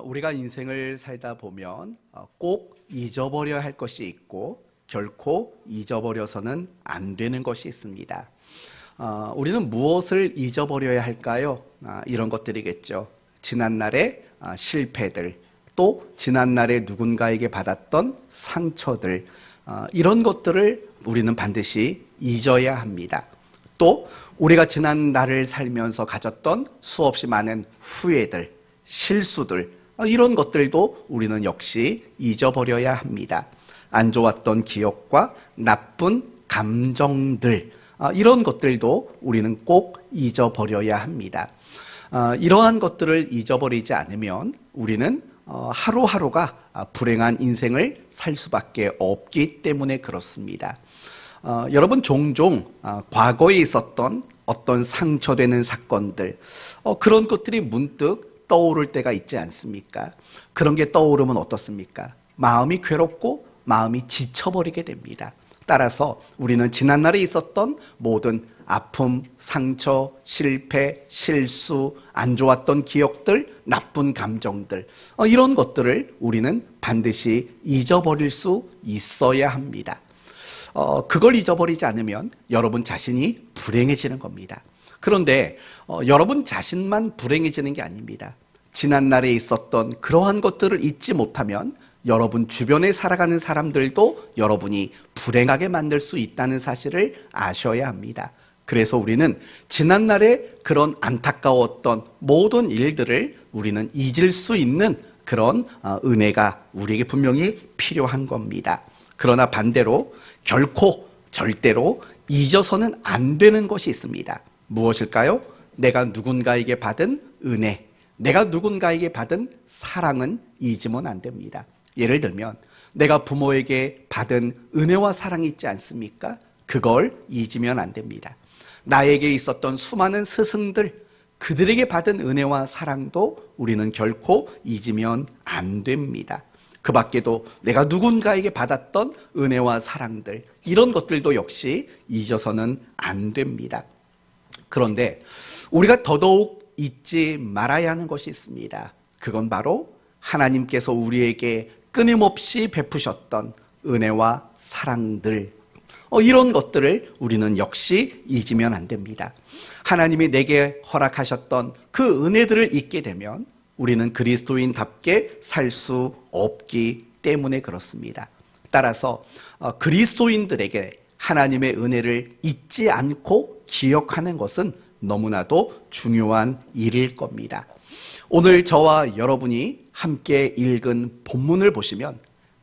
우리가 인생을 살다 보면 꼭 잊어버려야 할 것이 있고 결코 잊어버려서는 안 되는 것이 있습니다. 우리는 무엇을 잊어버려야 할까요? 이런 것들이겠죠. 지난날의 실패들, 또 지난날에 누군가에게 받았던 상처들, 이런 것들을 우리는 반드시 잊어야 합니다. 또 우리가 지난 날을 살면서 가졌던 수없이 많은 후회들, 실수들, 이런 것들도 우리는 역시 잊어버려야 합니다. 안 좋았던 기억과 나쁜 감정들, 이런 것들도 우리는 꼭 잊어버려야 합니다. 이러한 것들을 잊어버리지 않으면 우리는 하루하루가 불행한 인생을 살 수밖에 없기 때문에 그렇습니다. 여러분, 종종 과거에 있었던 어떤 상처되는 사건들, 그런 것들이 문득 떠오를 때가 있지 않습니까? 그런 게 떠오르면 어떻습니까? 마음이 괴롭고 마음이 지쳐버리게 됩니다. 따라서 우리는 지난날에 있었던 모든 아픔, 상처, 실패, 실수, 안 좋았던 기억들, 나쁜 감정들, 이런 것들을 우리는 반드시 잊어버릴 수 있어야 합니다. 그걸 잊어버리지 않으면 여러분 자신이 불행해지는 겁니다. 그런데 여러분 자신만 불행해지는 게 아닙니다. 지난날에 있었던 그러한 것들을 잊지 못하면 여러분 주변에 살아가는 사람들도 여러분이 불행하게 만들 수 있다는 사실을 아셔야 합니다. 그래서 우리는 지난날에 그런 안타까웠던 모든 일들을 우리는 잊을 수 있는 그런 은혜가 우리에게 분명히 필요한 겁니다. 그러나 반대로 결코 절대로 잊어서는 안 되는 것이 있습니다. 무엇일까요? 내가 누군가에게 받은 은혜, 내가 누군가에게 받은 사랑은 잊으면 안 됩니다. 예를 들면 내가 부모에게 받은 은혜와 사랑이 있지 않습니까? 그걸 잊으면 안 됩니다. 나에게 있었던 수많은 스승들, 그들에게 받은 은혜와 사랑도 우리는 결코 잊으면 안 됩니다. 그 밖에도 내가 누군가에게 받았던 은혜와 사랑들, 이런 것들도 역시 잊어서는 안 됩니다. 그런데 우리가 더더욱 잊지 말아야 하는 것이 있습니다. 그건 바로 하나님께서 우리에게 끊임없이 베푸셨던 은혜와 사랑들, 이런 것들을 우리는 역시 잊으면 안 됩니다. 하나님이 내게 허락하셨던 그 은혜들을 잊게 되면 우리는 그리스도인답게 살 수 없기 때문에 그렇습니다. 따라서 그리스도인들에게 하나님의 은혜를 잊지 않고 기억하는 것은 너무나도 중요한 일일 겁니다. 오늘 저와 여러분이 함께 읽은 본문을 보시면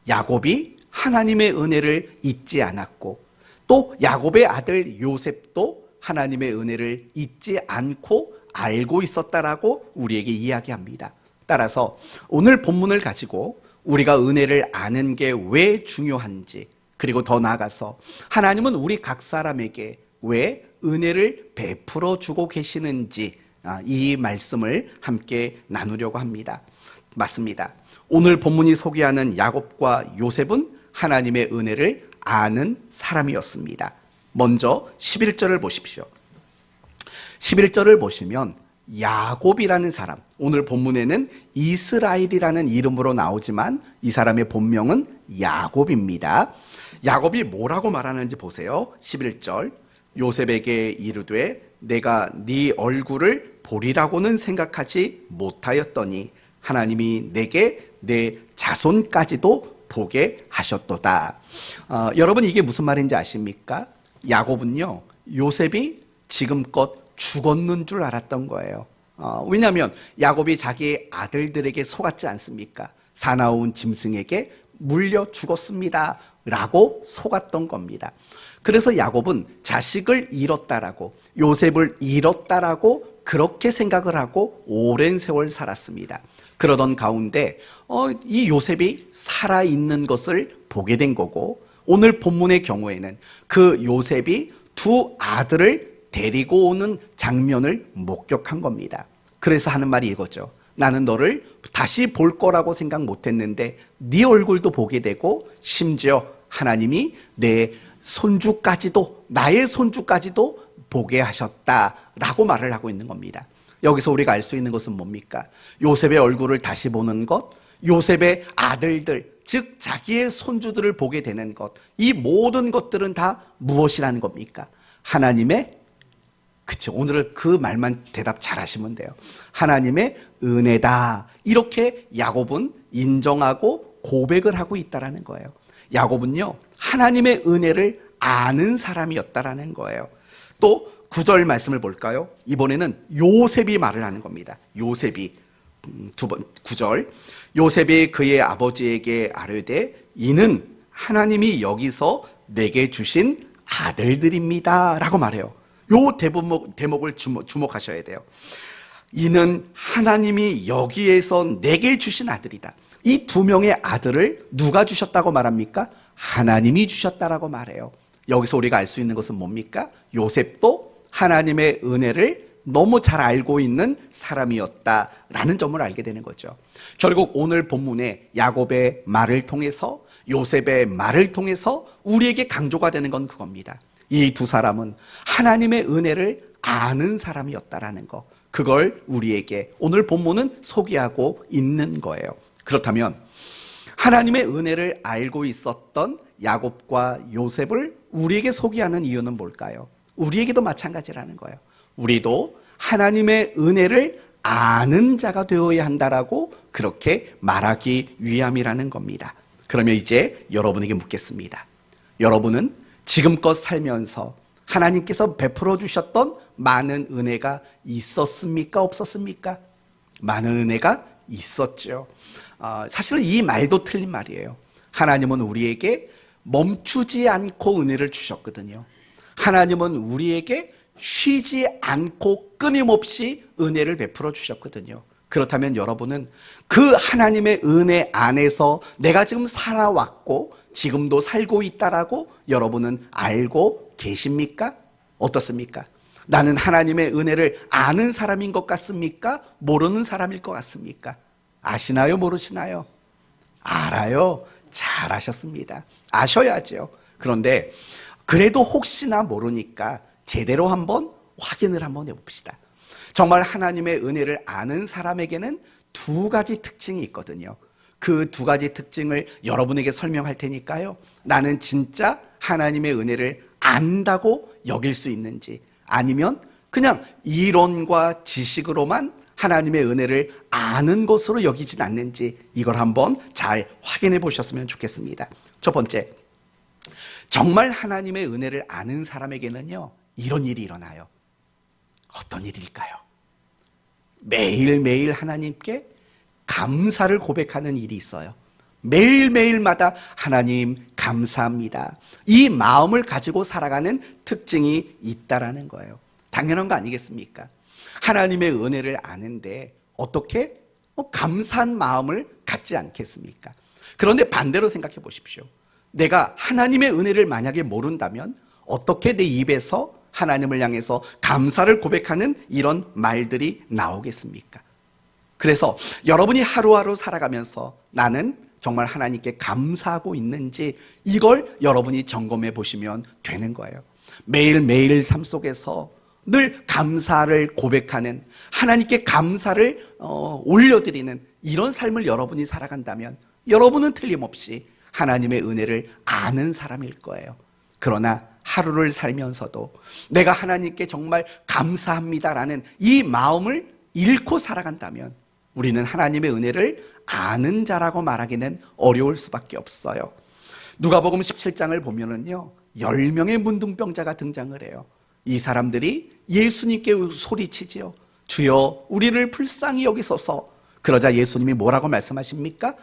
야곱이 하나님의 은혜를 잊지 않았고 또 야곱의 아들 요셉도 하나님의 은혜를 잊지 않고 알고 있었다라고 우리에게 이야기합니다. 따라서 오늘 본문을 가지고 우리가 은혜를 아는 게 왜 중요한지, 그리고 더 나아가서 하나님은 우리 각 사람에게 왜 은혜를 베풀어 주고 계시는지, 이 말씀을 함께 나누려고 합니다. 맞습니다. 오늘 본문이 소개하는 야곱과 요셉은 하나님의 은혜를 아는 사람이었습니다. 먼저 11절을 보십시오. 11절을 보시면 야곱이라는 사람, 오늘 본문에는 이스라엘이라는 이름으로 나오지만 이 사람의 본명은 야곱입니다. 야곱이 뭐라고 말하는지 보세요. 11절, 요셉에게 이르되 내가 네 얼굴을 보리라고는 생각하지 못하였더니 하나님이 내게 내 자손까지도 보게 하셨도다. 여러분, 이게 무슨 말인지 아십니까? 야곱은요, 요셉이 지금껏 죽었는 줄 알았던 거예요. 왜냐하면 야곱이 자기 아들들에게 속았지 않습니까? 사나운 짐승에게 물려 죽었습니다 라고 속았던 겁니다. 그래서 야곱은 자식을 잃었다라고, 요셉을 잃었다라고 그렇게 생각을 하고 오랜 세월 살았습니다. 그러던 가운데 이 요셉이 살아있는 것을 보게 된 거고, 오늘 본문의 경우에는 그 요셉이 두 아들을 데리고 오는 장면을 목격한 겁니다. 그래서 하는 말이 이거죠. 나는 너를 다시 볼 거라고 생각 못했는데 네 얼굴도 보게 되고 심지어 하나님이 내 손주까지도, 나의 손주까지도 보게 하셨다라고 말을 하고 있는 겁니다. 여기서 우리가 알 수 있는 것은 뭡니까? 요셉의 얼굴을 다시 보는 것, 요셉의 아들들, 즉 자기의 손주들을 보게 되는 것, 이 모든 것들은 다 무엇이라는 겁니까? 하나님의, 그쵸, 오늘은 그 말만 대답 잘 하시면 돼요. 하나님의 은혜다. 이렇게 야곱은 인정하고 고백을 하고 있다라는 거예요. 야곱은요, 하나님의 은혜를 아는 사람이었다라는 거예요. 또 9절 말씀을 볼까요? 이번에는 요셉이 말을 하는 겁니다. 요셉이 9절, 요셉이 그의 아버지에게 아뢰되 이는 하나님이 여기서 내게 주신 아들들입니다 라고 말해요. 요 대목을 주목하셔야 돼요. 이는 하나님이 여기에서 내게 주신 아들이다. 이 두 명의 아들을 누가 주셨다고 말합니까? 하나님이 주셨다라고 말해요. 여기서 우리가 알 수 있는 것은 뭡니까? 요셉도 하나님의 은혜를 너무 잘 알고 있는 사람이었다라는 점을 알게 되는 거죠. 결국 오늘 본문에 야곱의 말을 통해서, 요셉의 말을 통해서 우리에게 강조가 되는 건 그겁니다. 이 두 사람은 하나님의 은혜를 아는 사람이었다라는 거, 그걸 우리에게 오늘 본문은 소개하고 있는 거예요. 그렇다면 하나님의 은혜를 알고 있었던 야곱과 요셉을 우리에게 소개하는 이유는 뭘까요? 우리에게도 마찬가지라는 거예요. 우리도 하나님의 은혜를 아는 자가 되어야 한다라고 그렇게 말하기 위함이라는 겁니다. 그러면 이제 여러분에게 묻겠습니다. 여러분은 지금껏 살면서 하나님께서 베풀어 주셨던 많은 은혜가 있었습니까? 없었습니까? 많은 은혜가 있었죠. 사실은 이 말도 틀린 말이에요. 하나님은 우리에게 멈추지 않고 은혜를 주셨거든요. 하나님은 우리에게 쉬지 않고 끊임없이 은혜를 베풀어 주셨거든요. 그렇다면 여러분은 그 하나님의 은혜 안에서 내가 지금 살아왔고 지금도 살고 있다라고 여러분은 알고 계십니까? 어떻습니까? 나는 하나님의 은혜를 아는 사람인 것 같습니까? 모르는 사람일 것 같습니까? 아시나요? 모르시나요? 알아요. 잘 아셨습니다. 아셔야죠. 그런데 그래도 혹시나 모르니까 제대로 한번 확인을 한번 해봅시다. 정말 하나님의 은혜를 아는 사람에게는 두 가지 특징이 있거든요. 그 두 가지 특징을 여러분에게 설명할 테니까요. 나는 진짜 하나님의 은혜를 안다고 여길 수 있는지, 아니면 그냥 이론과 지식으로만 하나님의 은혜를 아는 것으로 여기진 않는지, 이걸 한번 잘 확인해 보셨으면 좋겠습니다. 첫 번째, 정말 하나님의 은혜를 아는 사람에게는요, 이런 일이 일어나요. 어떤 일일까요? 매일매일 하나님께 감사를 고백하는 일이 있어요. 매일매일마다 하나님 감사합니다. 이 마음을 가지고 살아가는 특징이 있다라는 거예요. 당연한 거 아니겠습니까? 하나님의 은혜를 아는데 어떻게 감사한 마음을 갖지 않겠습니까? 그런데 반대로 생각해 보십시오. 내가 하나님의 은혜를 만약에 모른다면 어떻게 내 입에서 하나님을 향해서 감사를 고백하는 이런 말들이 나오겠습니까? 그래서 여러분이 하루하루 살아가면서 나는 정말 하나님께 감사하고 있는지, 이걸 여러분이 점검해 보시면 되는 거예요. 매일매일 삶 속에서 늘 감사를 고백하는, 하나님께 감사를 올려드리는 이런 삶을 여러분이 살아간다면 여러분은 틀림없이 하나님의 은혜를 아는 사람일 거예요. 그러나 하루를 살면서도 내가 하나님께 정말 감사합니다라는 이 마음을 잃고 살아간다면 우리는 하나님의 은혜를 아는 자라고 말하기는 어려울 수밖에 없어요. 누가복음 17장을 보면은요, 10명의 문둥병자가 등장을 해요. 이 사람들이 예수님께 소리치지요. 주여 우리를 불쌍히 여기소서. 그러자 예수님이 뭐라고 말씀하십니까?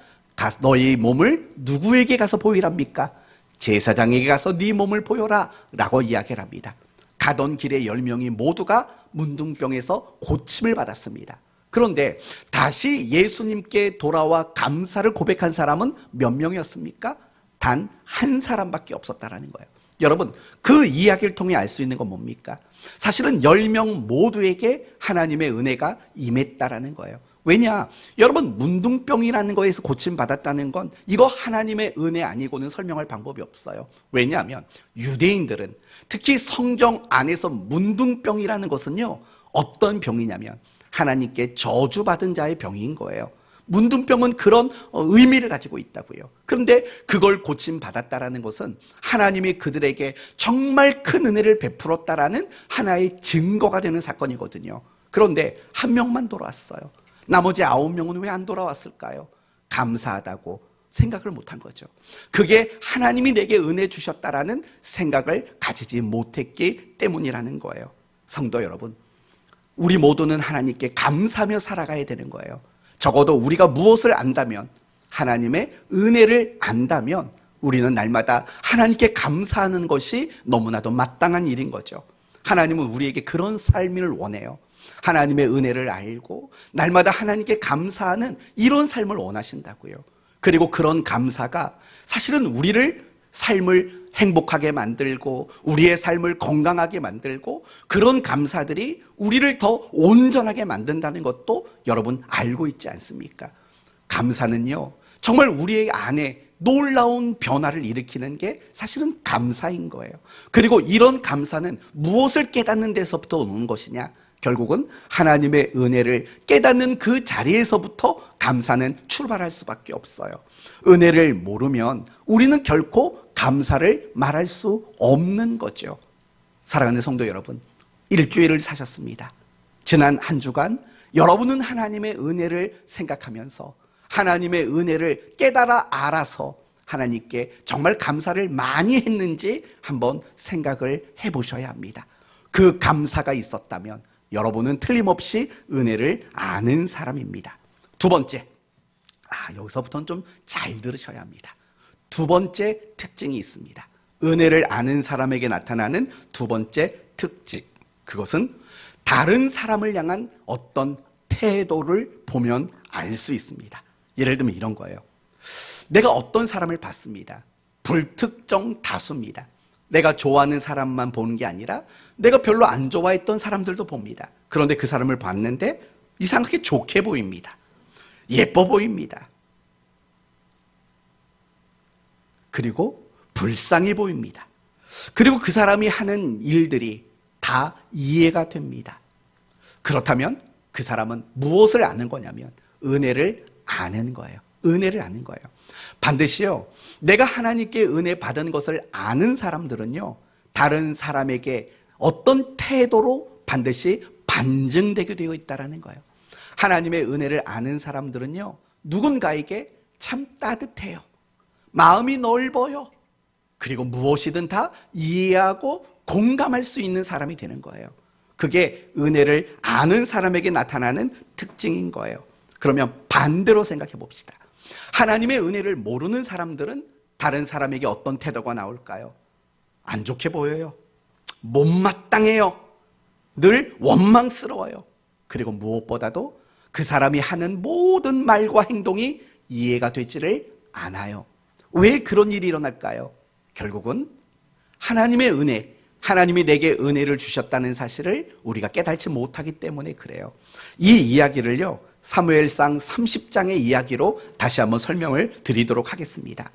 너희 몸을 누구에게 가서 보이랍니까? 제사장에게 가서 네 몸을 보여라 라고 이야기를 합니다. 가던 길에 10명이 모두가 문둥병에서 고침을 받았습니다. 그런데 다시 예수님께 돌아와 감사를 고백한 사람은 몇 명이었습니까? 단 한 사람밖에 없었다라는 거예요. 여러분, 그 이야기를 통해 알 수 있는 건 뭡니까? 사실은 10명 모두에게 하나님의 은혜가 임했다라는 거예요. 왜냐? 여러분, 문둥병이라는 거에서 고침받았다는 건 이거 하나님의 은혜 아니고는 설명할 방법이 없어요. 왜냐하면 유대인들은 특히 성경 안에서 문둥병이라는 것은요, 어떤 병이냐면 하나님께 저주받은 자의 병인 거예요. 문둥병은 그런 의미를 가지고 있다고요. 그런데 그걸 고침받았다라는 것은 하나님이 그들에게 정말 큰 은혜를 베풀었다라는 하나의 증거가 되는 사건이거든요. 그런데 한 명만 돌아왔어요. 나머지 9명은 왜 안 돌아왔을까요? 감사하다고 생각을 못한 거죠. 그게 하나님이 내게 은혜 주셨다라는 생각을 가지지 못했기 때문이라는 거예요. 성도 여러분, 우리 모두는 하나님께 감사하며 살아가야 되는 거예요. 적어도 우리가 무엇을 안다면, 하나님의 은혜를 안다면 우리는 날마다 하나님께 감사하는 것이 너무나도 마땅한 일인 거죠. 하나님은 우리에게 그런 삶을 원해요. 하나님의 은혜를 알고 날마다 하나님께 감사하는 이런 삶을 원하신다고요. 그리고 그런 감사가 사실은 우리를 삶을 행복하게 만들고 우리의 삶을 건강하게 만들고 그런 감사들이 우리를 더 온전하게 만든다는 것도 여러분 알고 있지 않습니까? 감사는요, 정말 우리의 안에 놀라운 변화를 일으키는 게 사실은 감사인 거예요. 그리고 이런 감사는 무엇을 깨닫는 데서부터 오는 것이냐? 결국은 하나님의 은혜를 깨닫는 그 자리에서부터 감사는 출발할 수밖에 없어요. 은혜를 모르면 우리는 결코 감사를 말할 수 없는 거죠. 사랑하는 성도 여러분, 일주일을 사셨습니다. 지난 한 주간 여러분은 하나님의 은혜를 생각하면서 하나님의 은혜를 깨달아 알아서 하나님께 정말 감사를 많이 했는지 한번 생각을 해보셔야 합니다. 그 감사가 있었다면 여러분은 틀림없이 은혜를 아는 사람입니다. 두 번째, 여기서부터는 좀 잘 들으셔야 합니다. 두 번째 특징이 있습니다. 은혜를 아는 사람에게 나타나는 두 번째 특징, 그것은 다른 사람을 향한 어떤 태도를 보면 알 수 있습니다. 예를 들면 이런 거예요. 내가 어떤 사람을 봤습니다. 불특정 다수입니다. 내가 좋아하는 사람만 보는 게 아니라 내가 별로 안 좋아했던 사람들도 봅니다. 그런데 그 사람을 봤는데 이상하게 좋게 보입니다. 예뻐 보입니다. 그리고 불쌍해 보입니다. 그리고 그 사람이 하는 일들이 다 이해가 됩니다. 그렇다면 그 사람은 무엇을 아는 거냐면 은혜를 아는 거예요. 은혜를 아는 거예요. 반드시요, 내가 하나님께 은혜 받은 것을 아는 사람들은요, 다른 사람에게 어떤 태도로 반드시 반증되게 되어 있다는 거예요. 하나님의 은혜를 아는 사람들은요, 누군가에게 참 따뜻해요. 마음이 넓어요. 그리고 무엇이든 다 이해하고 공감할 수 있는 사람이 되는 거예요. 그게 은혜를 아는 사람에게 나타나는 특징인 거예요. 그러면 반대로 생각해 봅시다. 하나님의 은혜를 모르는 사람들은 다른 사람에게 어떤 태도가 나올까요? 안 좋게 보여요. 못마땅해요. 늘 원망스러워요. 그리고 무엇보다도 그 사람이 하는 모든 말과 행동이 이해가 되지를 않아요. 왜 그런 일이 일어날까요? 결국은 하나님의 은혜, 하나님이 내게 은혜를 주셨다는 사실을 우리가 깨닫지 못하기 때문에 그래요. 이 이야기를요, 사무엘상 30장의 이야기로 다시 한번 설명을 드리도록 하겠습니다.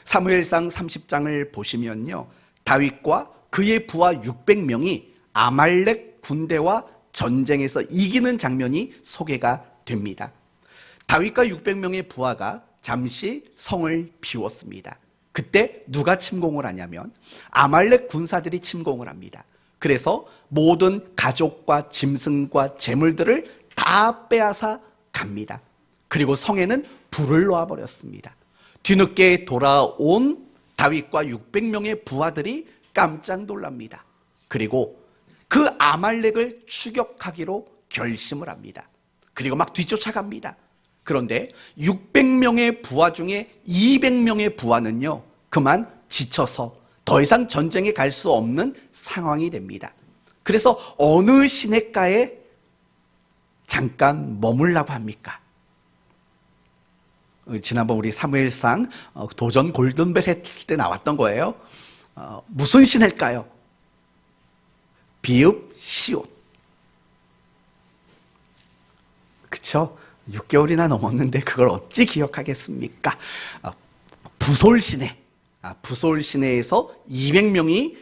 사무엘상 30장을 보시면요, 다윗과 그의 부하 600명이 아말렉 군대와 전쟁에서 이기는 장면이 소개가 됩니다. 다윗과 600명의 부하가 잠시 성을 비웠습니다. 그때 누가 침공을 하냐면 아말렉 군사들이 침공을 합니다. 그래서 모든 가족과 짐승과 재물들을 다 빼앗아 갑니다. 그리고 성에는 불을 놓아버렸습니다. 뒤늦게 돌아온 다윗과 600명의 부하들이 깜짝 놀랍니다. 그리고 그 아말렉을 추격하기로 결심을 합니다. 그리고 막 뒤쫓아갑니다. 그런데 600명의 부하 중에 200명의 부하는요, 그만 지쳐서 더 이상 전쟁에 갈 수 없는 상황이 됩니다. 그래서 어느 시냇가에 잠깐 머물라고 합니까? 지난번 우리 사무엘상 도전 골든벨 했을 때 나왔던 거예요. 무슨 시냇가요? 비읍 시옷. 그쵸? 6개월이나 넘었는데 그걸 어찌 기억하겠습니까? 부솔 시내. 부솔 시내에서 200명이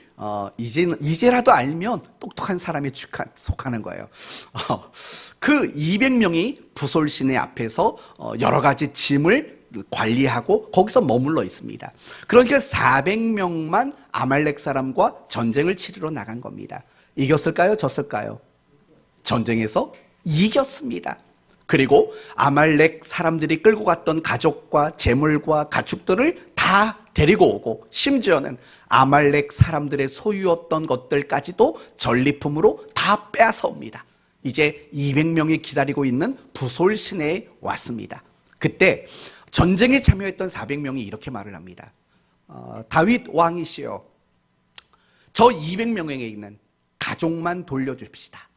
이제라도 알면 똑똑한 사람에 속하는 거예요. 그 200명이 부솔 시내 앞에서 여러 가지 짐을 관리하고 거기서 머물러 있습니다. 그러니까 400명만 아말렉 사람과 전쟁을 치르러 나간 겁니다. 이겼을까요? 졌을까요? 전쟁에서 이겼습니다. 그리고 아말렉 사람들이 끌고 갔던 가족과 재물과 가축들을 다 데리고 오고, 심지어는 아말렉 사람들의 소유였던 것들까지도 전리품으로 다 빼앗아 옵니다. 이제 200명이 기다리고 있는 부솔 시내에 왔습니다. 그때 전쟁에 참여했던 400명이 이렇게 말을 합니다. 다윗 왕이시여, 저 200명에게 있는 가족만 돌려줍시다.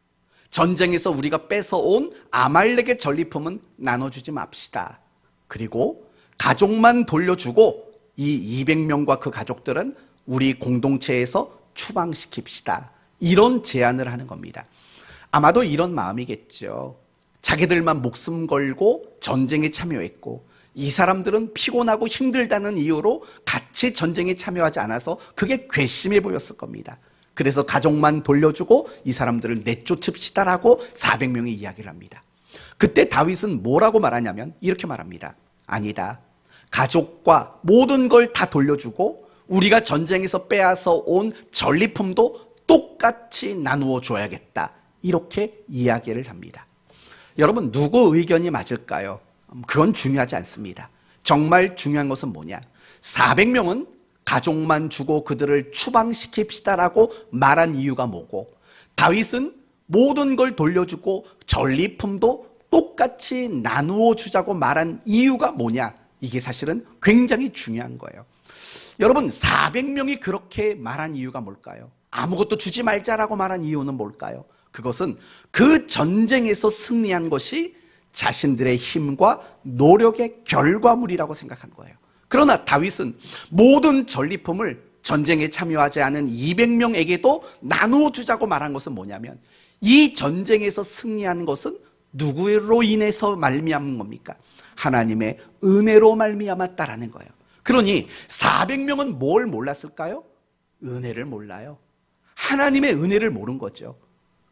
전쟁에서 우리가 뺏어온 아말렉의 전리품은 나눠주지 맙시다. 그리고 가족만 돌려주고 이 200명과 그 가족들은 우리 공동체에서 추방시킵시다. 이런 제안을 하는 겁니다. 아마도 이런 마음이겠죠. 자기들만 목숨 걸고 전쟁에 참여했고, 이 사람들은 피곤하고 힘들다는 이유로 같이 전쟁에 참여하지 않아서 그게 괘씸해 보였을 겁니다. 그래서 가족만 돌려주고 이 사람들을 내쫓읍시다라고 400명이 이야기를 합니다. 그때 다윗은 뭐라고 말하냐면 이렇게 말합니다. 아니다. 가족과 모든 걸 다 돌려주고 우리가 전쟁에서 빼앗아 온 전리품도 똑같이 나누어 줘야겠다. 이렇게 이야기를 합니다. 여러분, 누구 의견이 맞을까요? 그건 중요하지 않습니다. 정말 중요한 것은 뭐냐? 400명은 가족만 주고 그들을 추방시킵시다라고 말한 이유가 뭐고, 다윗은 모든 걸 돌려주고 전리품도 똑같이 나누어 주자고 말한 이유가 뭐냐? 이게 사실은 굉장히 중요한 거예요. 여러분, 400명이 그렇게 말한 이유가 뭘까요? 아무것도 주지 말자라고 말한 이유는 뭘까요? 그것은 그 전쟁에서 승리한 것이 자신들의 힘과 노력의 결과물이라고 생각한 거예요. 그러나 다윗은 모든 전리품을 전쟁에 참여하지 않은 200명에게도 나누어 주자고 말한 것은 뭐냐면, 이 전쟁에서 승리한 것은 누구로 인해서 말미암은 겁니까? 하나님의 은혜로 말미암았다라는 거예요. 그러니 400명은 뭘 몰랐을까요? 은혜를 몰라요. 하나님의 은혜를 모른 거죠.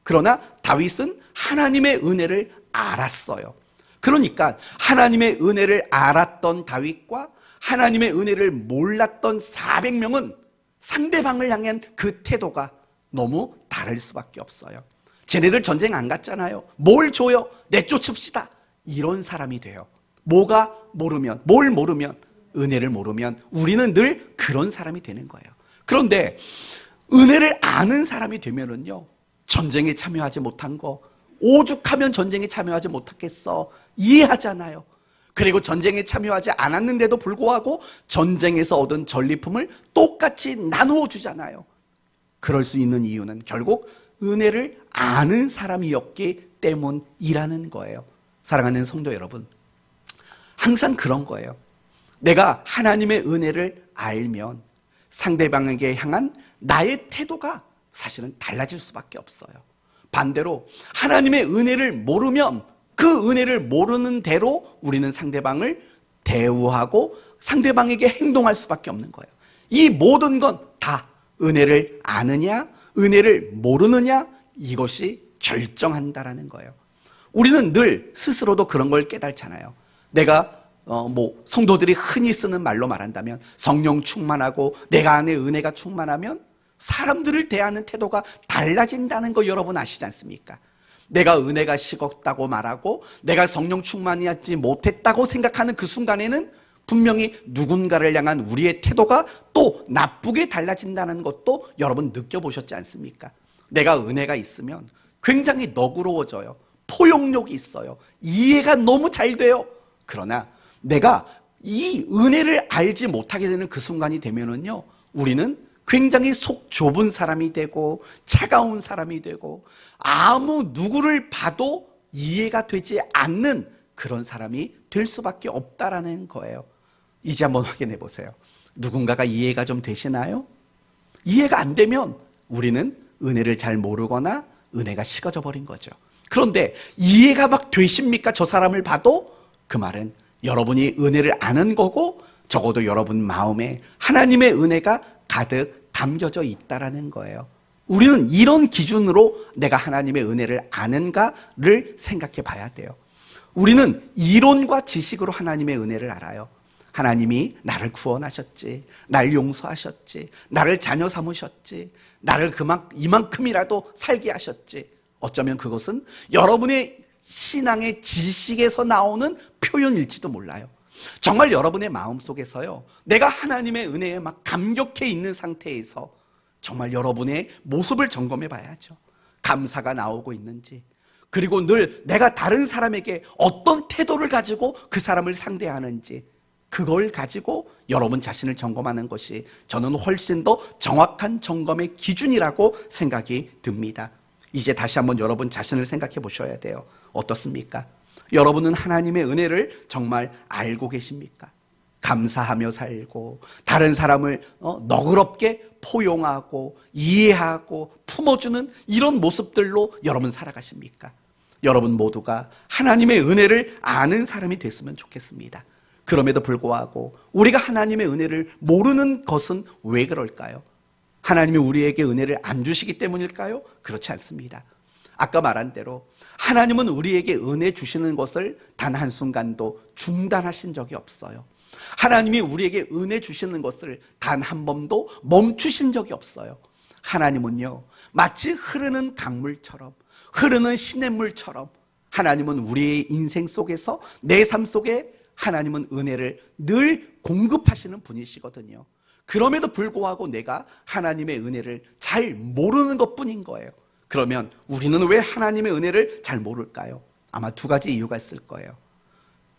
그러나 다윗은 하나님의 은혜를 알았어요. 그러니까 하나님의 은혜를 알았던 다윗과 하나님의 은혜를 몰랐던 400명은 상대방을 향한 그 태도가 너무 다를 수밖에 없어요. 쟤네들 전쟁 안 갔잖아요. 뭘 줘요? 내쫓읍시다. 이런 사람이 돼요. 뭐가 모르면, 뭘 모르면, 은혜를 모르면 우리는 늘 그런 사람이 되는 거예요. 그런데 은혜를 아는 사람이 되면은요, 전쟁에 참여하지 못한 거, 오죽하면 전쟁에 참여하지 못했겠어, 이해하잖아요. 그리고 전쟁에 참여하지 않았는데도 불구하고 전쟁에서 얻은 전리품을 똑같이 나누어 주잖아요. 그럴 수 있는 이유는 결국 은혜를 아는 사람이었기 때문이라는 거예요. 사랑하는 성도 여러분, 항상 그런 거예요. 내가 하나님의 은혜를 알면 상대방에게 향한 나의 태도가 사실은 달라질 수밖에 없어요. 반대로 하나님의 은혜를 모르면 그 은혜를 모르는 대로 우리는 상대방을 대우하고 상대방에게 행동할 수밖에 없는 거예요. 이 모든 건 다 은혜를 아느냐, 은혜를 모르느냐, 이것이 결정한다라는 거예요. 우리는 늘 스스로도 그런 걸 깨달잖아요. 내가 성도들이 흔히 쓰는 말로 말한다면 성령 충만하고 내가 안에 은혜가 충만하면 사람들을 대하는 태도가 달라진다는 거 여러분 아시지 않습니까? 내가 은혜가 식었다고 말하고 내가 성령 충만하지 못했다고 생각하는 그 순간에는 분명히 누군가를 향한 우리의 태도가 또 나쁘게 달라진다는 것도 여러분 느껴보셨지 않습니까? 내가 은혜가 있으면 굉장히 너그러워져요. 포용력이 있어요. 이해가 너무 잘 돼요. 그러나 내가 이 은혜를 알지 못하게 되는 그 순간이 되면은요, 우리는 굉장히 속 좁은 사람이 되고 차가운 사람이 되고 아무 누구를 봐도 이해가 되지 않는 그런 사람이 될 수밖에 없다라는 거예요. 이제 한번 확인해 보세요. 누군가가 이해가 좀 되시나요? 이해가 안 되면 우리는 은혜를 잘 모르거나 은혜가 식어져 버린 거죠. 그런데 이해가 막 되십니까? 저 사람을 봐도? 그 말은 여러분이 은혜를 아는 거고 적어도 여러분 마음에 하나님의 은혜가 가득 담겨져 있다라는 거예요. 우리는 이런 기준으로 내가 하나님의 은혜를 아는가를 생각해 봐야 돼요. 우리는 이론과 지식으로 하나님의 은혜를 알아요. 하나님이 나를 구원하셨지, 날 용서하셨지, 나를 자녀 삼으셨지, 나를 이만큼이라도 살게 하셨지. 어쩌면 그것은 여러분의 신앙의 지식에서 나오는 표현일지도 몰라요. 정말 여러분의 마음속에서요, 내가 하나님의 은혜에 막 감격해 있는 상태에서 정말 여러분의 모습을 점검해 봐야죠. 감사가 나오고 있는지, 그리고 늘 내가 다른 사람에게 어떤 태도를 가지고 그 사람을 상대하는지, 그걸 가지고 여러분 자신을 점검하는 것이 저는 훨씬 더 정확한 점검의 기준이라고 생각이 듭니다. 이제 다시 한번 여러분 자신을 생각해 보셔야 돼요. 어떻습니까? 여러분은 하나님의 은혜를 정말 알고 계십니까? 감사하며 살고 다른 사람을 너그럽게 포용하고 이해하고 품어주는 이런 모습들로 여러분 살아가십니까? 여러분 모두가 하나님의 은혜를 아는 사람이 됐으면 좋겠습니다. 그럼에도 불구하고 우리가 하나님의 은혜를 모르는 것은 왜 그럴까요? 하나님이 우리에게 은혜를 안 주시기 때문일까요? 그렇지 않습니다. 아까 말한 대로 하나님은 우리에게 은혜 주시는 것을 단 한순간도 중단하신 적이 없어요. 하나님이 우리에게 은혜 주시는 것을 단 한 번도 멈추신 적이 없어요. 하나님은요, 마치 흐르는 강물처럼, 흐르는 시냇물처럼 하나님은 우리의 인생 속에서, 내 삶 속에 하나님은 은혜를 늘 공급하시는 분이시거든요. 그럼에도 불구하고 내가 하나님의 은혜를 잘 모르는 것뿐인 거예요. 그러면 우리는 왜 하나님의 은혜를 잘 모를까요? 아마 두 가지 이유가 있을 거예요.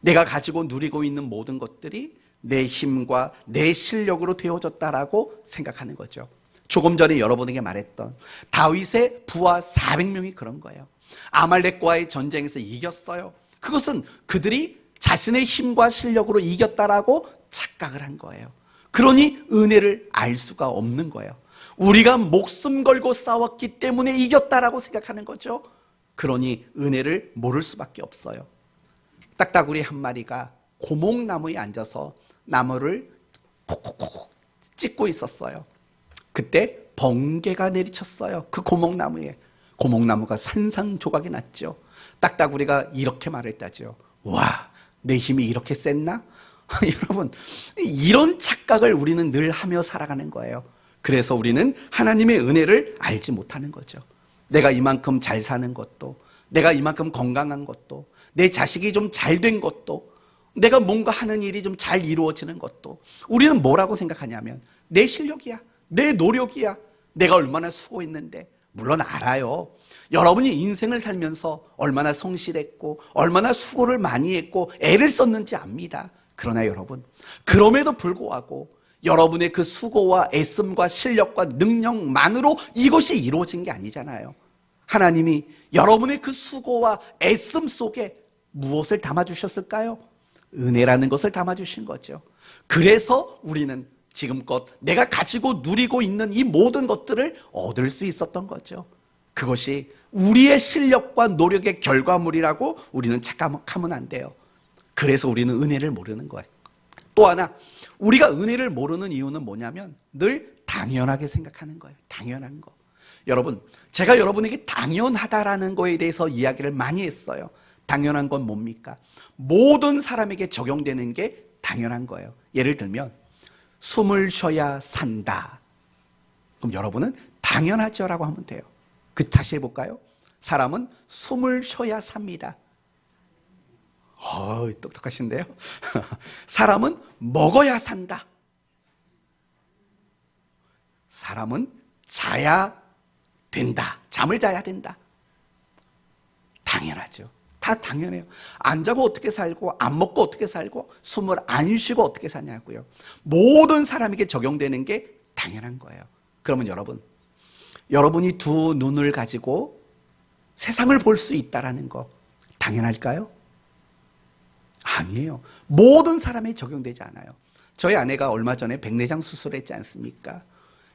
내가 가지고 누리고 있는 모든 것들이 내 힘과 내 실력으로 되어졌다라고 생각하는 거죠. 조금 전에 여러분에게 말했던 다윗의 부하 400명이 그런 거예요. 아말렉과의 전쟁에서 이겼어요. 그것은 그들이 자신의 힘과 실력으로 이겼다라고 착각을 한 거예요. 그러니 은혜를 알 수가 없는 거예요. 우리가 목숨 걸고 싸웠기 때문에 이겼다라고 생각하는 거죠. 그러니 은혜를 모를 수밖에 없어요. 딱따구리 한 마리가 고목나무에 앉아서 나무를 콕콕콕 찍고 있었어요. 그때 번개가 내리쳤어요. 그 고목나무에. 고목나무가 산산조각이 났죠. 딱따구리가 이렇게 말했다죠. 와, 내 힘이 이렇게 셌나? 여러분, 이런 착각을 우리는 늘 하며 살아가는 거예요. 그래서 우리는 하나님의 은혜를 알지 못하는 거죠. 내가 이만큼 잘 사는 것도, 내가 이만큼 건강한 것도, 내 자식이 좀 잘 된 것도, 내가 뭔가 하는 일이 좀 잘 이루어지는 것도 우리는 뭐라고 생각하냐면 내 실력이야, 내 노력이야, 내가 얼마나 수고했는데. 물론 알아요. 여러분이 인생을 살면서 얼마나 성실했고 얼마나 수고를 많이 했고 애를 썼는지 압니다. 그러나 여러분, 그럼에도 불구하고 여러분의 그 수고와 애씀과 실력과 능력만으로 이것이 이루어진 게 아니잖아요. 하나님이 여러분의 그 수고와 애씀 속에 무엇을 담아주셨을까요? 은혜라는 것을 담아주신 거죠. 그래서 우리는 지금껏 내가 가지고 누리고 있는 이 모든 것들을 얻을 수 있었던 거죠. 그것이 우리의 실력과 노력의 결과물이라고 우리는 착각하면 안 돼요. 그래서 우리는 은혜를 모르는 거예요. 또 하나, 우리가 은혜를 모르는 이유는 뭐냐면 늘 당연하게 생각하는 거예요. 당연한 거. 여러분, 제가 여러분에게 당연하다라는 거에 대해서 이야기를 많이 했어요. 당연한 건 뭡니까? 모든 사람에게 적용되는 게 당연한 거예요. 예를 들면 숨을 쉬어야 산다. 그럼 여러분은 당연하죠 라고 하면 돼요. 다시 해볼까요? 사람은 숨을 쉬어야 삽니다. 똑똑하신데요? 사람은 먹어야 산다. 사람은 자야 된다. 잠을 자야 된다. 당연하죠. 다 당연해요. 안 자고 어떻게 살고 안 먹고 어떻게 살고 숨을 안 쉬고 어떻게 사냐고요. 모든 사람에게 적용되는 게 당연한 거예요. 그러면 여러분이 두 눈을 가지고 세상을 볼 수 있다는 거 당연할까요? 아니에요. 모든 사람에 적용되지 않아요. 저희 아내가 얼마 전에 백내장 수술했지 않습니까?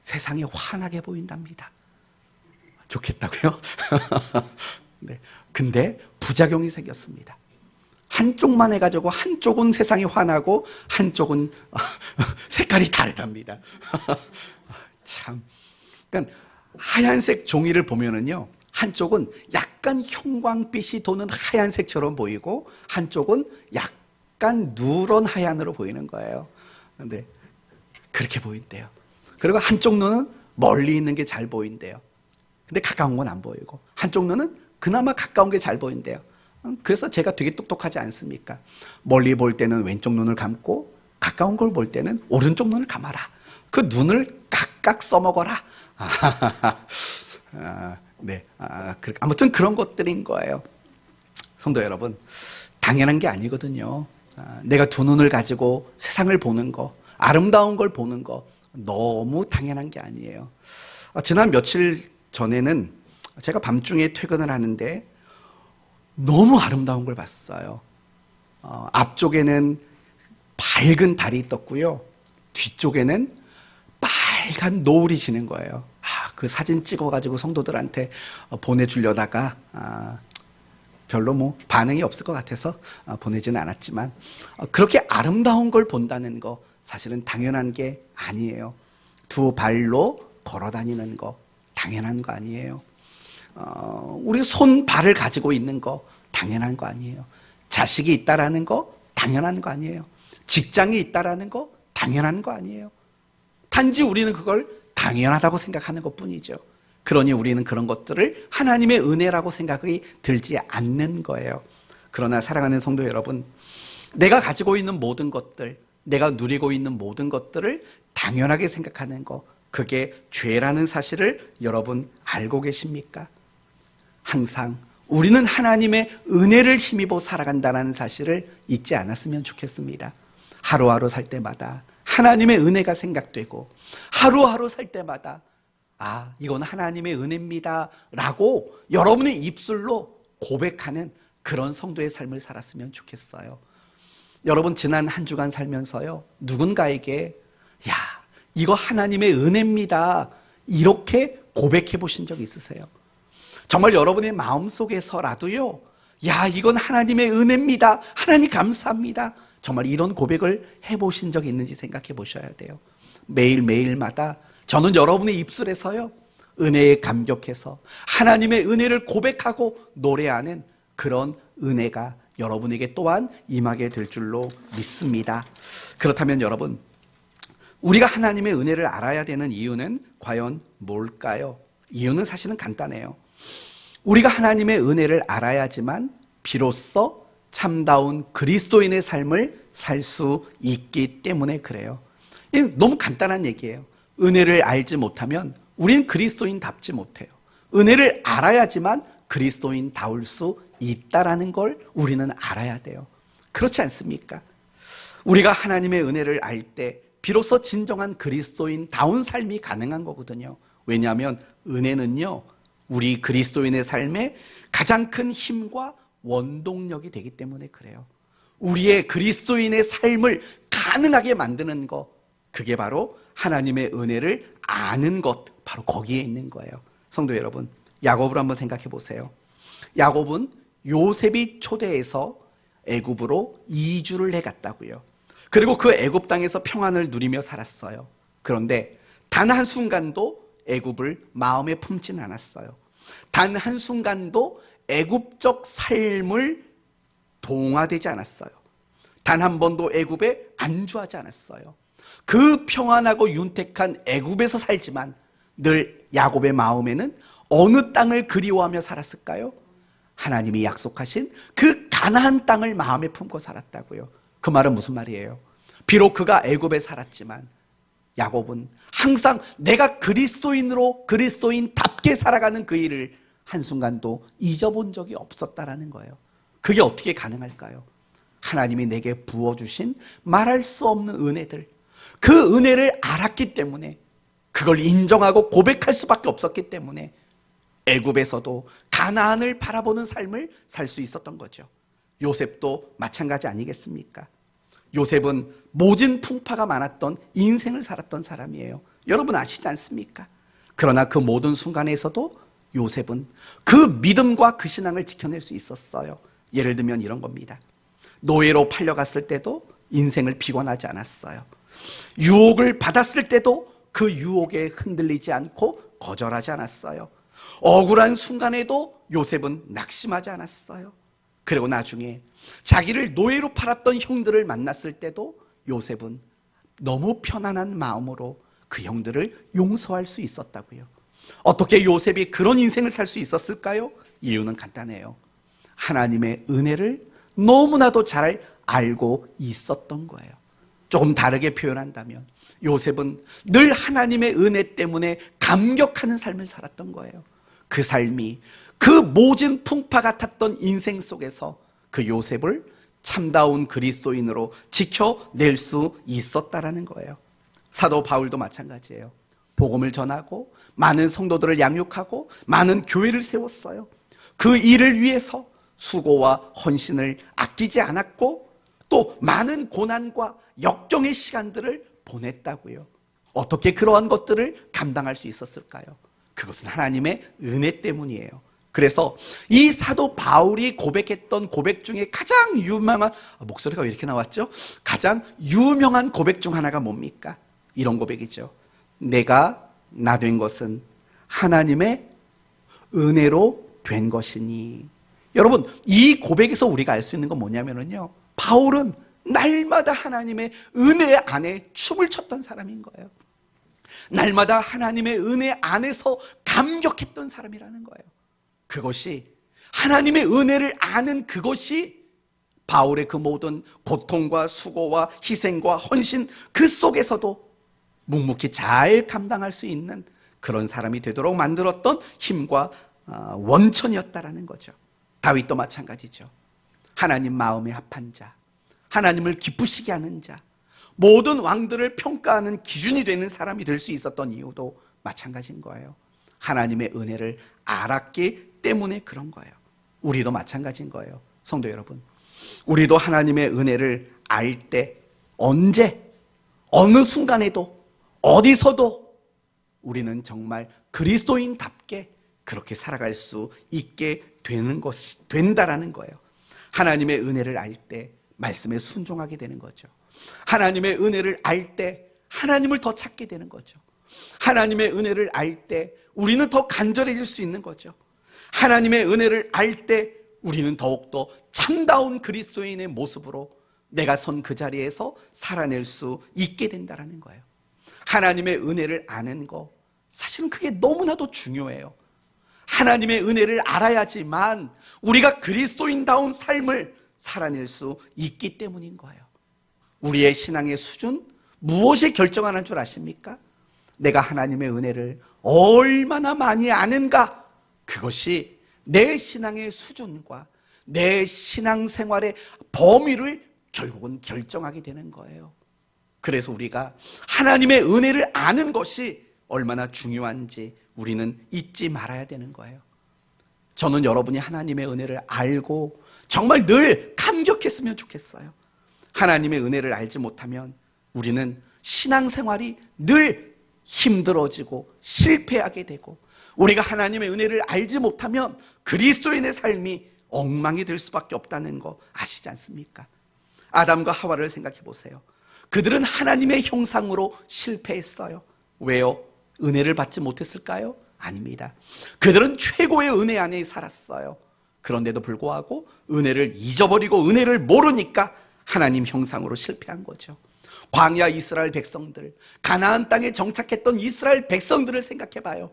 세상이 환하게 보인답니다. 좋겠다고요? 네. 근데 부작용이 생겼습니다. 한쪽만 해가지고 한쪽은 세상이 환하고 한쪽은 색깔이 다르답니다. 참. 그러니까 하얀색 종이를 보면은요, 한쪽은 약간 형광빛이 도는 하얀색처럼 보이고 한쪽은 약간 누런 하얀으로 보이는 거예요. 근데 그렇게 보인대요. 그리고 한쪽 눈은 멀리 있는 게 잘 보인대요. 근데 가까운 건 안 보이고 한쪽 눈은 그나마 가까운 게 잘 보인대요. 그래서 제가 되게 똑똑하지 않습니까? 멀리 볼 때는 왼쪽 눈을 감고 가까운 걸 볼 때는 오른쪽 눈을 감아라. 그 눈을 각각 써먹어라. 네. 아무튼 그런 것들인 거예요. 성도 여러분, 당연한 게 아니거든요. 내가 두 눈을 가지고 세상을 보는 거, 아름다운 걸 보는 거 너무 당연한 게 아니에요. 지난 며칠 전에는 제가 밤중에 퇴근을 하는데 너무 아름다운 걸 봤어요. 앞쪽에는 밝은 달이 떴고요. 뒤쪽에는 빨간 노을이 지는 거예요. 그 사진 찍어가지고 성도들한테 보내주려다가 별로 뭐 반응이 없을 것 같아서 보내지는 않았지만, 그렇게 아름다운 걸 본다는 거 사실은 당연한 게 아니에요. 두 발로 걸어 다니는 거 당연한 거 아니에요. 우리 손, 발을 가지고 있는 거 당연한 거 아니에요. 자식이 있다라는 거 당연한 거 아니에요. 직장이 있다라는 거 당연한 거 아니에요. 단지 우리는 그걸 당연하다고 생각하는 것 뿐이죠. 그러니 우리는 그런 것들을 하나님의 은혜라고 생각이 들지 않는 거예요. 그러나 사랑하는 성도 여러분, 내가 가지고 있는 모든 것들, 내가 누리고 있는 모든 것들을 당연하게 생각하는 거, 그게 죄라는 사실을 여러분 알고 계십니까? 항상 우리는 하나님의 은혜를 힘입어 살아간다는 사실을 잊지 않았으면 좋겠습니다. 하루하루 살 때마다 하나님의 은혜가 생각되고, 하루하루 살 때마다 이건 하나님의 은혜입니다 라고 여러분의 입술로 고백하는 그런 성도의 삶을 살았으면 좋겠어요. 여러분, 지난 한 주간 살면서요, 누군가에게 이거 하나님의 은혜입니다 이렇게 고백해 보신 적 있으세요? 정말 여러분의 마음속에서라도요, 이건 하나님의 은혜입니다, 하나님 감사합니다, 정말 이런 고백을 해보신 적이 있는지 생각해 보셔야 돼요. 매일매일마다 저는 여러분의 입술에서요, 은혜에 감격해서 하나님의 은혜를 고백하고 노래하는 그런 은혜가 여러분에게 또한 임하게 될 줄로 믿습니다. 그렇다면 여러분, 우리가 하나님의 은혜를 알아야 되는 이유는 과연 뭘까요? 이유는 사실은 간단해요. 우리가 하나님의 은혜를 알아야지만 비로소 참다운 그리스도인의 삶을 살 수 있기 때문에 그래요. 너무 간단한 얘기예요. 은혜를 알지 못하면 우리는 그리스도인답지 못해요. 은혜를 알아야지만 그리스도인다울 수 있다라는 걸 우리는 알아야 돼요. 그렇지 않습니까? 우리가 하나님의 은혜를 알 때 비로소 진정한 그리스도인다운 삶이 가능한 거거든요. 왜냐하면 은혜는요, 우리 그리스도인의 삶에 가장 큰 힘과 원동력이 되기 때문에 그래요. 우리의 그리스도인의 삶을 가능하게 만드는 것, 그게 바로 하나님의 은혜를 아는 것, 바로 거기에 있는 거예요. 성도 여러분, 야곱을 한번 생각해 보세요. 야곱은 요셉이 초대해서 애굽으로 이주를 해갔다고요. 그리고 그 애굽 땅에서 평안을 누리며 살았어요. 그런데 단 한순간도 애굽을 마음에 품지는 않았어요. 단 한순간도 애굽적 삶을 동화되지 않았어요. 단 한 번도 애굽에 안주하지 않았어요. 그 평안하고 윤택한 애굽에서 살지만 늘 야곱의 마음에는 어느 땅을 그리워하며 살았을까요? 하나님이 약속하신 그 가나안 땅을 마음에 품고 살았다고요. 그 말은 무슨 말이에요? 비록 그가 애굽에 살았지만 야곱은 항상 내가 그리스도인으로 그리스도인답게 살아가는 그 일을 한순간도 잊어본 적이 없었다라는 거예요. 그게 어떻게 가능할까요? 하나님이 내게 부어주신 말할 수 없는 은혜들, 그 은혜를 알았기 때문에, 그걸 인정하고 고백할 수밖에 없었기 때문에 애굽에서도 가나안을 바라보는 삶을 살 수 있었던 거죠. 요셉도 마찬가지 아니겠습니까? 요셉은 모진 풍파가 많았던 인생을 살았던 사람이에요. 여러분 아시지 않습니까? 그러나 그 모든 순간에서도 요셉은 그 믿음과 그 신앙을 지켜낼 수 있었어요. 예를 들면 이런 겁니다. 노예로 팔려갔을 때도 인생을 비관하지 않았어요. 유혹을 받았을 때도 그 유혹에 흔들리지 않고 거절하지 않았어요. 억울한 순간에도 요셉은 낙심하지 않았어요. 그리고 나중에 자기를 노예로 팔았던 형들을 만났을 때도 요셉은 너무 편안한 마음으로 그 형들을 용서할 수 있었다고요. 어떻게 요셉이 그런 인생을 살 수 있었을까요? 이유는 간단해요. 하나님의 은혜를 너무나도 잘 알고 있었던 거예요. 조금 다르게 표현한다면 요셉은 늘 하나님의 은혜 때문에 감격하는 삶을 살았던 거예요. 그 삶이 그 모진 풍파 같았던 인생 속에서 그 요셉을 참다운 그리스도인으로 지켜낼 수 있었다라는 거예요. 사도 바울도 마찬가지예요. 복음을 전하고 많은 성도들을 양육하고 많은 교회를 세웠어요. 그 일을 위해서 수고와 헌신을 아끼지 않았고 또 많은 고난과 역경의 시간들을 보냈다고요. 어떻게 그러한 것들을 감당할 수 있었을까요? 그것은 하나님의 은혜 때문이에요. 그래서 이 사도 바울이 고백했던 고백 중에 가장 유명한, 목소리가 왜 이렇게 나왔죠? 가장 유명한 고백 중 하나가 뭡니까? 이런 고백이죠. 내가 나 된 것은 하나님의 은혜로 된 것이니. 여러분, 이 고백에서 우리가 알 수 있는 건 뭐냐면요, 바울은 날마다 하나님의 은혜 안에 춤을 췄던 사람인 거예요. 날마다 하나님의 은혜 안에서 감격했던 사람이라는 거예요. 그것이, 하나님의 은혜를 아는 그것이 바울의 그 모든 고통과 수고와 희생과 헌신 그 속에서도 묵묵히 잘 감당할 수 있는 그런 사람이 되도록 만들었던 힘과 원천이었다라는 거죠. 다윗도 마찬가지죠. 하나님 마음에 합한 자, 하나님을 기쁘시게 하는 자, 모든 왕들을 평가하는 기준이 되는 사람이 될 수 있었던 이유도 마찬가지인 거예요. 하나님의 은혜를 알았기 때문에 그런 거예요. 우리도 마찬가지인 거예요. 성도 여러분, 우리도 하나님의 은혜를 알 때 언제, 어느 순간에도 어디서도 우리는 정말 그리스도인답게 그렇게 살아갈 수 있게 되는 것이 된다라는 거예요. 하나님의 은혜를 알 때 말씀에 순종하게 되는 거죠. 하나님의 은혜를 알 때 하나님을 더 찾게 되는 거죠. 하나님의 은혜를 알 때 우리는 더 간절해질 수 있는 거죠. 하나님의 은혜를 알 때 우리는 더욱더 참다운 그리스도인의 모습으로 내가 선 그 자리에서 살아낼 수 있게 된다는 거예요. 하나님의 은혜를 아는 거, 사실은 그게 너무나도 중요해요. 하나님의 은혜를 알아야지만 우리가 그리스도인다운 삶을 살아낼 수 있기 때문인 거예요. 우리의 신앙의 수준, 무엇이 결정하는 줄 아십니까? 내가 하나님의 은혜를 얼마나 많이 아는가, 그것이 내 신앙의 수준과 내 신앙생활의 범위를 결국은 결정하게 되는 거예요. 그래서 우리가 하나님의 은혜를 아는 것이 얼마나 중요한지 우리는 잊지 말아야 되는 거예요. 저는 여러분이 하나님의 은혜를 알고 정말 늘 감격했으면 좋겠어요. 하나님의 은혜를 알지 못하면 우리는 신앙생활이 늘 힘들어지고 실패하게 되고, 우리가 하나님의 은혜를 알지 못하면 그리스도인의 삶이 엉망이 될 수밖에 없다는 거 아시지 않습니까? 아담과 하와를 생각해 보세요. 그들은 하나님의 형상으로 실패했어요. 왜요? 은혜를 받지 못했을까요? 아닙니다. 그들은 최고의 은혜 안에 살았어요. 그런데도 불구하고 은혜를 잊어버리고 은혜를 모르니까 하나님 형상으로 실패한 거죠. 광야 이스라엘 백성들, 가나안 땅에 정착했던 이스라엘 백성들을 생각해 봐요.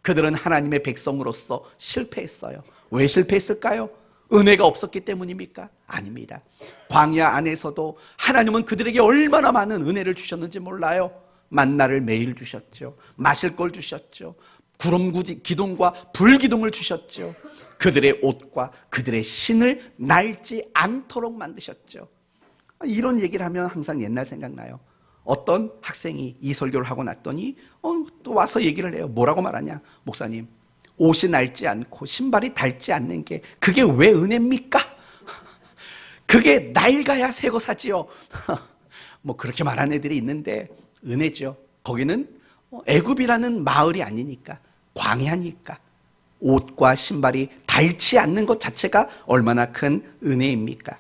그들은 하나님의 백성으로서 실패했어요. 왜 실패했을까요? 은혜가 없었기 때문입니까? 아닙니다. 광야 안에서도 하나님은 그들에게 얼마나 많은 은혜를 주셨는지 몰라요. 만나를 매일 주셨죠. 마실 걸 주셨죠. 구름 기둥과 불 기둥을 주셨죠. 그들의 옷과 그들의 신을 낡지 않도록 만드셨죠. 이런 얘기를 하면 항상 옛날 생각나요. 어떤 학생이 이 설교를 하고 났더니 또 와서 얘기를 해요. 뭐라고 말하냐? 목사님, 옷이 낡지 않고 신발이 닳지 않는 게 그게 왜 은혜입니까? 그게 낡아야 새 거 사지요. 뭐 그렇게 말하는 애들이 있는데 은혜죠. 거기는 애굽이라는 마을이 아니니까, 광야니까 옷과 신발이 닳지 않는 것 자체가 얼마나 큰 은혜입니까?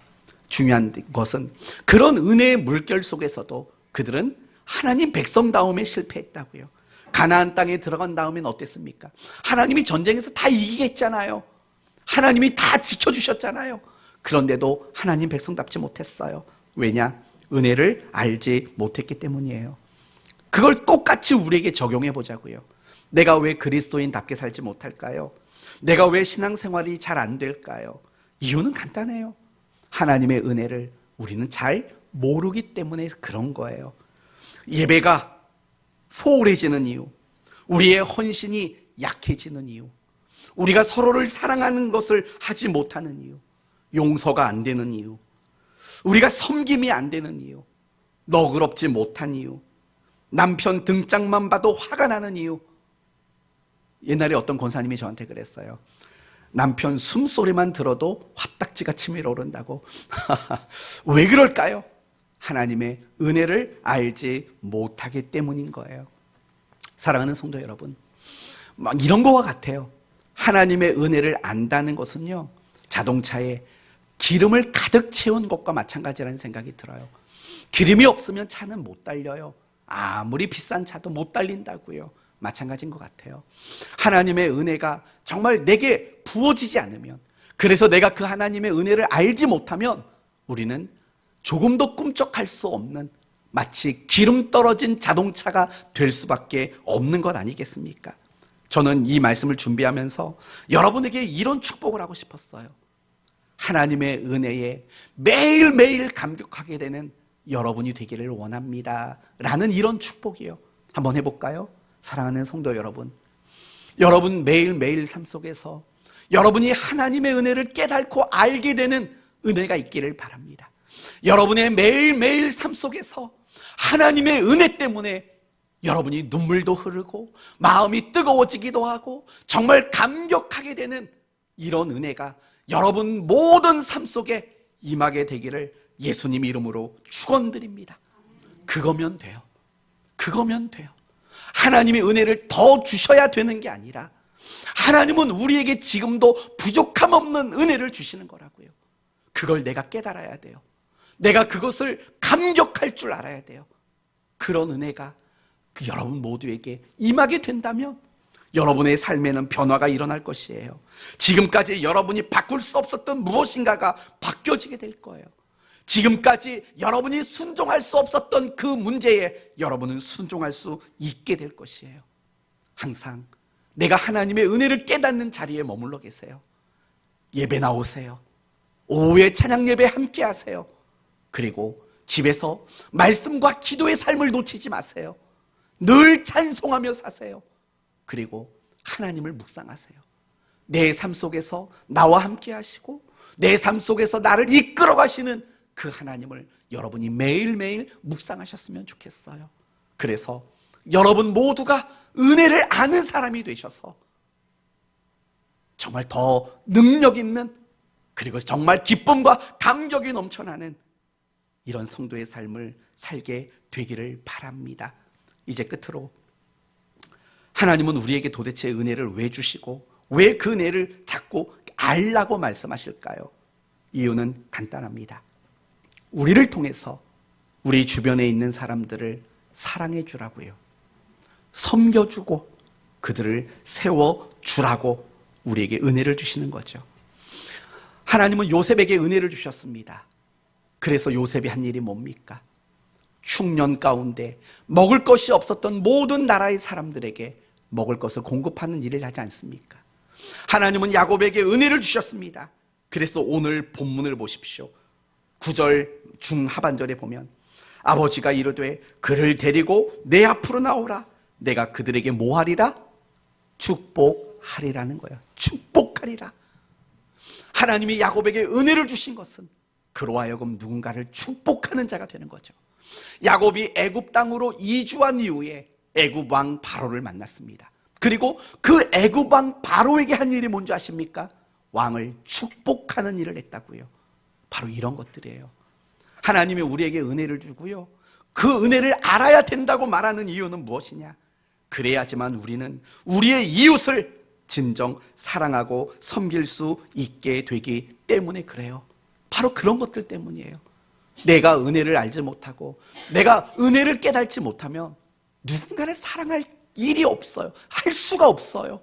중요한 것은 그런 은혜의 물결 속에서도 그들은 하나님 백성다움에 실패했다고요. 가나안 땅에 들어간 다음엔 어땠습니까? 하나님이 전쟁에서 다 이기겠잖아요. 하나님이 다 지켜주셨잖아요. 그런데도 하나님 백성답지 못했어요. 왜냐? 은혜를 알지 못했기 때문이에요. 그걸 똑같이 우리에게 적용해 보자고요. 내가 왜 그리스도인답게 살지 못할까요? 내가 왜 신앙생활이 잘 안 될까요? 이유는 간단해요. 하나님의 은혜를 우리는 잘 모르기 때문에 그런 거예요. 예배가 소홀해지는 이유, 우리의 헌신이 약해지는 이유, 우리가 서로를 사랑하는 것을 하지 못하는 이유, 용서가 안 되는 이유, 우리가 섬김이 안 되는 이유, 너그럽지 못한 이유, 남편 등짝만 봐도 화가 나는 이유. 옛날에 어떤 권사님이 저한테 그랬어요. 남편 숨소리만 들어도 화딱지가 치밀어 오른다고. 왜 그럴까요? 하나님의 은혜를 알지 못하기 때문인 거예요. 사랑하는 성도 여러분, 막 이런 거와 같아요. 하나님의 은혜를 안다는 것은요, 자동차에 기름을 가득 채운 것과 마찬가지라는 생각이 들어요. 기름이 없으면 차는 못 달려요. 아무리 비싼 차도 못 달린다고요. 마찬가지인 것 같아요. 하나님의 은혜가 정말 내게 부어지지 않으면, 그래서 내가 그 하나님의 은혜를 알지 못하면 우리는 조금도 꿈쩍할 수 없는 마치 기름 떨어진 자동차가 될 수밖에 없는 것 아니겠습니까? 저는 이 말씀을 준비하면서 여러분에게 이런 축복을 하고 싶었어요. 하나님의 은혜에 매일매일 감격하게 되는 여러분이 되기를 원합니다 라는 이런 축복이요. 한번 해볼까요? 사랑하는 성도 여러분, 여러분 매일매일 삶 속에서 여러분이 하나님의 은혜를 깨닫고 알게 되는 은혜가 있기를 바랍니다. 여러분의 매일매일 삶 속에서 하나님의 은혜 때문에 여러분이 눈물도 흐르고 마음이 뜨거워지기도 하고 정말 감격하게 되는 이런 은혜가 여러분 모든 삶 속에 임하게 되기를 예수님 이름으로 축원드립니다. 그거면 돼요. 그거면 돼요. 하나님의 은혜를 더 주셔야 되는 게 아니라 하나님은 우리에게 지금도 부족함 없는 은혜를 주시는 거라고요. 그걸 내가 깨달아야 돼요. 내가 그것을 감격할 줄 알아야 돼요. 그런 은혜가 여러분 모두에게 임하게 된다면 여러분의 삶에는 변화가 일어날 것이에요. 지금까지 여러분이 바꿀 수 없었던 무엇인가가 바뀌어지게 될 거예요. 지금까지 여러분이 순종할 수 없었던 그 문제에 여러분은 순종할 수 있게 될 것이에요. 항상 내가 하나님의 은혜를 깨닫는 자리에 머물러 계세요. 예배 나오세요. 오후에 찬양 예배 함께 하세요. 그리고 집에서 말씀과 기도의 삶을 놓치지 마세요. 늘 찬송하며 사세요. 그리고 하나님을 묵상하세요. 내 삶 속에서 나와 함께 하시고 내 삶 속에서 나를 이끌어 가시는 그 하나님을 여러분이 매일매일 묵상하셨으면 좋겠어요. 그래서 여러분 모두가 은혜를 아는 사람이 되셔서 정말 더 능력 있는, 그리고 정말 기쁨과 감격이 넘쳐나는 이런 성도의 삶을 살게 되기를 바랍니다. 이제 끝으로, 하나님은 우리에게 도대체 은혜를 왜 주시고 왜 그 은혜를 자꾸 알라고 말씀하실까요? 이유는 간단합니다. 우리를 통해서 우리 주변에 있는 사람들을 사랑해 주라고요. 섬겨주고 그들을 세워주라고 우리에게 은혜를 주시는 거죠. 하나님은 요셉에게 은혜를 주셨습니다. 그래서 요셉이 한 일이 뭡니까? 흉년 가운데 먹을 것이 없었던 모든 나라의 사람들에게 먹을 것을 공급하는 일을 하지 않습니까? 하나님은 야곱에게 은혜를 주셨습니다. 그래서 오늘 본문을 보십시오. 9절 중하반절에 보면 아버지가 이르되 그를 데리고 내 앞으로 나오라. 내가 그들에게 뭐 하리라? 축복하리라는 거예요. 축복하리라. 하나님이 야곱에게 은혜를 주신 것은 그로 하여금 누군가를 축복하는 자가 되는 거죠. 야곱이 애굽 땅으로 이주한 이후에 애굽 왕 바로를 만났습니다. 그리고 그 애굽 왕 바로에게 한 일이 뭔지 아십니까? 왕을 축복하는 일을 했다고요. 바로 이런 것들이에요. 하나님이 우리에게 은혜를 주고요, 그 은혜를 알아야 된다고 말하는 이유는 무엇이냐? 그래야지만 우리는 우리의 이웃을 진정 사랑하고 섬길 수 있게 되기 때문에 그래요. 바로 그런 것들 때문이에요. 내가 은혜를 알지 못하고 내가 은혜를 깨닫지 못하면 누군가를 사랑할 일이 없어요. 할 수가 없어요.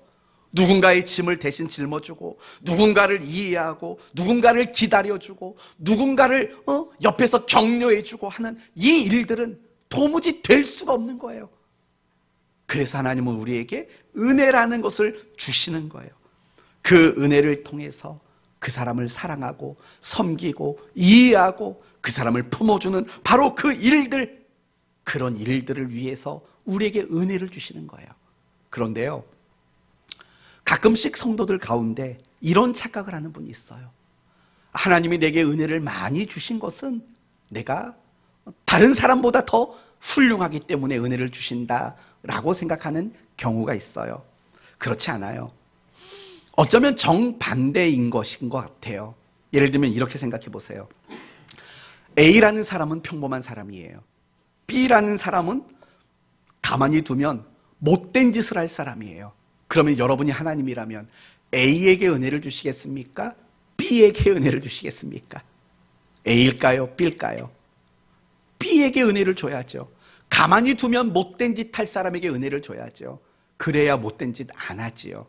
누군가의 짐을 대신 짊어주고 누군가를 이해하고 누군가를 기다려주고 누군가를 옆에서 격려해주고 하는 이 일들은 도무지 될 수가 없는 거예요. 그래서 하나님은 우리에게 은혜라는 것을 주시는 거예요. 그 은혜를 통해서 그 사람을 사랑하고 섬기고 이해하고 그 사람을 품어주는 바로 그 일들, 그런 일들을 위해서 우리에게 은혜를 주시는 거예요. 그런데요, 가끔씩 성도들 가운데 이런 착각을 하는 분이 있어요. 하나님이 내게 은혜를 많이 주신 것은 내가 다른 사람보다 더 훌륭하기 때문에 은혜를 주신다라고 생각하는 경우가 있어요. 그렇지 않아요. 어쩌면 정반대인 것인 것 같아요. 예를 들면 이렇게 생각해 보세요. A라는 사람은 평범한 사람이에요. B라는 사람은 가만히 두면 못된 짓을 할 사람이에요. 그러면 여러분이 하나님이라면 A에게 은혜를 주시겠습니까? B에게 은혜를 주시겠습니까? A일까요? B일까요? B에게 은혜를 줘야죠. 가만히 두면 못된 짓 할 사람에게 은혜를 줘야죠. 그래야 못된 짓 안 하지요.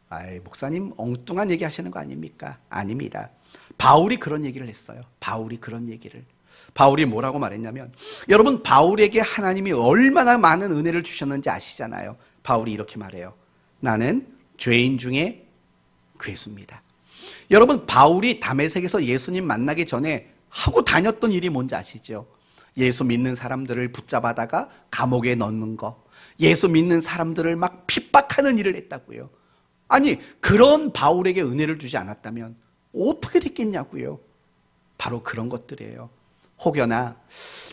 아이, 목사님 엉뚱한 얘기 하시는 거 아닙니까? 아닙니다. 바울이 그런 얘기를 했어요. 바울이 뭐라고 말했냐면, 여러분, 바울에게 하나님이 얼마나 많은 은혜를 주셨는지 아시잖아요. 바울이 이렇게 말해요. 나는 죄인 중에 괴수입니다. 여러분, 바울이 다메섹에서 예수님 만나기 전에 하고 다녔던 일이 뭔지 아시죠? 예수 믿는 사람들을 붙잡아다가 감옥에 넣는 거, 예수 믿는 사람들을 막 핍박하는 일을 했다고요. 아니, 그런 바울에게 은혜를 주지 않았다면 어떻게 됐겠냐고요. 바로 그런 것들이에요. 혹여나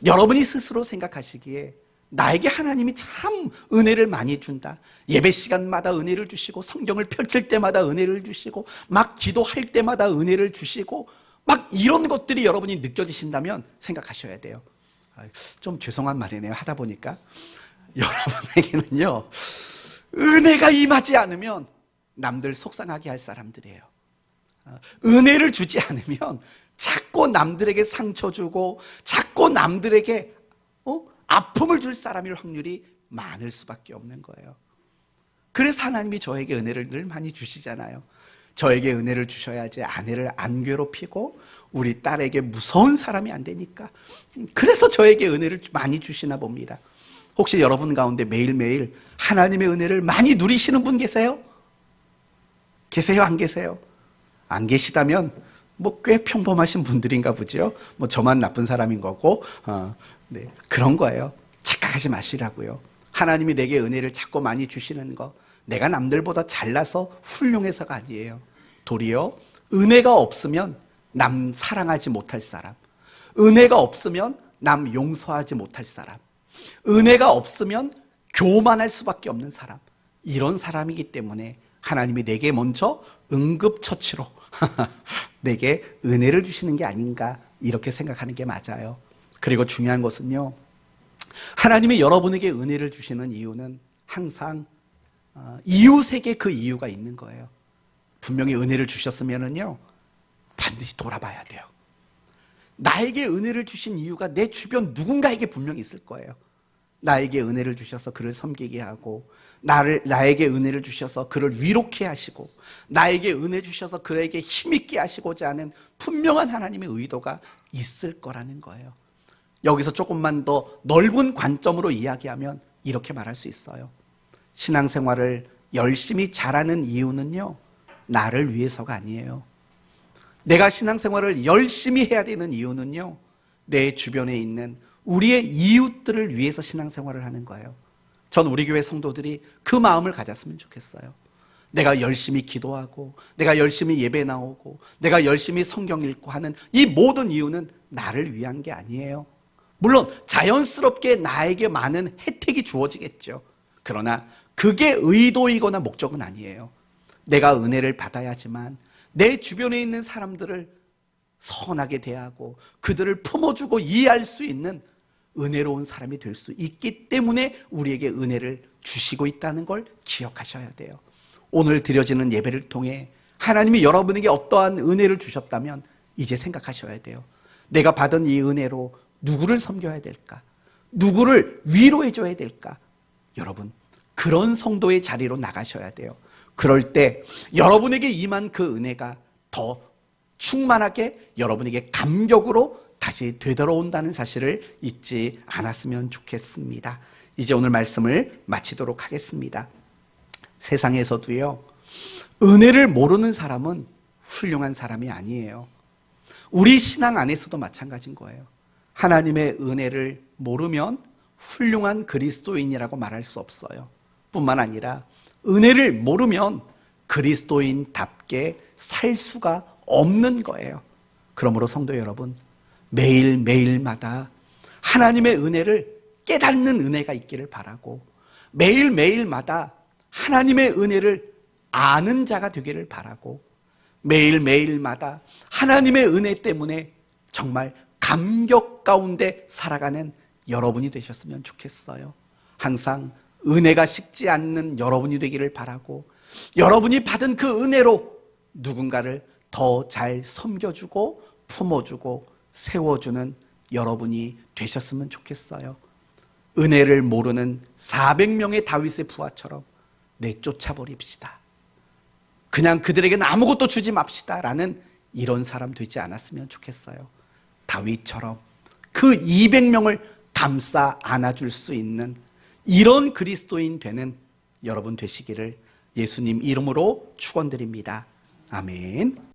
여러분이 스스로 생각하시기에 나에게 하나님이 참 은혜를 많이 준다, 예배 시간마다 은혜를 주시고 성경을 펼칠 때마다 은혜를 주시고 막 기도할 때마다 은혜를 주시고 막 이런 것들이 여러분이 느껴지신다면 생각하셔야 돼요. 좀 죄송한 말이네요, 하다 보니까. 여러분에게는요, 은혜가 임하지 않으면 남들 속상하게 할 사람들이에요. 은혜를 주지 않으면 자꾸 남들에게 상처 주고 자꾸 남들에게 아픔을 줄 사람일 확률이 많을 수밖에 없는 거예요. 그래서 하나님이 저에게 은혜를 늘 많이 주시잖아요. 저에게 은혜를 주셔야지 아내를 안 괴롭히고 우리 딸에게 무서운 사람이 안 되니까. 그래서 저에게 은혜를 많이 주시나 봅니다. 혹시 여러분 가운데 매일매일 하나님의 은혜를 많이 누리시는 분 계세요? 계세요? 안 계세요? 안 계시다면 꽤 평범하신 분들인가 보죠. 저만 나쁜 사람인 거고, 네, 그런 거예요. 착각하지 마시라고요. 하나님이 내게 은혜를 자꾸 많이 주시는 거, 내가 남들보다 잘나서 훌륭해서가 아니에요. 도리어 은혜가 없으면 남 사랑하지 못할 사람, 은혜가 없으면 남 용서하지 못할 사람, 은혜가 없으면 교만할 수밖에 없는 사람, 이런 사람이기 때문에 하나님이 내게 먼저 응급처치로 내게 은혜를 주시는 게 아닌가, 이렇게 생각하는 게 맞아요. 그리고 중요한 것은요, 하나님이 여러분에게 은혜를 주시는 이유는 항상 이웃에게 그 이유가 있는 거예요. 분명히 은혜를 주셨으면은요, 반드시 돌아봐야 돼요. 나에게 은혜를 주신 이유가 내 주변 누군가에게 분명히 있을 거예요. 나에게 은혜를 주셔서 그를 섬기게 하고, 나에게 은혜를 주셔서 그를 위로케 하시고, 나에게 은혜 주셔서 그에게 힘있게 하시고자 하는 분명한 하나님의 의도가 있을 거라는 거예요. 여기서 조금만 더 넓은 관점으로 이야기하면 이렇게 말할 수 있어요. 신앙생활을 열심히 잘하는 이유는요, 나를 위해서가 아니에요. 내가 신앙생활을 열심히 해야 되는 이유는요, 내 주변에 있는 우리의 이웃들을 위해서 신앙생활을 하는 거예요. 전 우리 교회 성도들이 그 마음을 가졌으면 좋겠어요. 내가 열심히 기도하고, 내가 열심히 예배 나오고, 내가 열심히 성경 읽고 하는 이 모든 이유는 나를 위한 게 아니에요. 물론 자연스럽게 나에게 많은 혜택이 주어지겠죠. 그러나 그게 의도이거나 목적은 아니에요. 내가 은혜를 받아야지만 내 주변에 있는 사람들을 선하게 대하고 그들을 품어주고 이해할 수 있는 은혜로운 사람이 될 수 있기 때문에 우리에게 은혜를 주시고 있다는 걸 기억하셔야 돼요. 오늘 드려지는 예배를 통해 하나님이 여러분에게 어떠한 은혜를 주셨다면 이제 생각하셔야 돼요. 내가 받은 이 은혜로 누구를 섬겨야 될까? 누구를 위로해 줘야 될까? 여러분, 그런 성도의 자리로 나가셔야 돼요. 그럴 때 여러분에게 임한 그 은혜가 더 충만하게 여러분에게 감격으로 다시 되돌아온다는 사실을 잊지 않았으면 좋겠습니다. 이제 오늘 말씀을 마치도록 하겠습니다. 세상에서도요, 은혜를 모르는 사람은 훌륭한 사람이 아니에요. 우리 신앙 안에서도 마찬가지인 거예요. 하나님의 은혜를 모르면 훌륭한 그리스도인이라고 말할 수 없어요. 뿐만 아니라 은혜를 모르면 그리스도인답게 살 수가 없는 거예요. 그러므로 성도 여러분, 매일매일마다 하나님의 은혜를 깨닫는 은혜가 있기를 바라고, 매일매일마다 하나님의 은혜를 아는 자가 되기를 바라고, 매일매일마다 하나님의 은혜 때문에 정말 감격 가운데 살아가는 여러분이 되셨으면 좋겠어요. 항상 은혜가 식지 않는 여러분이 되기를 바라고, 여러분이 받은 그 은혜로 누군가를 더 잘 섬겨주고 품어주고 세워주는 여러분이 되셨으면 좋겠어요. 은혜를 모르는 400명의 다윗의 부하처럼 내쫓아버립시다. 그냥 그들에게는 아무것도 주지 맙시다 라는 이런 사람 되지 않았으면 좋겠어요. 다윗처럼 그 200명을 감싸 안아줄 수 있는 이런 그리스도인 되는 여러분 되시기를 예수님 이름으로 축원드립니다. 아멘.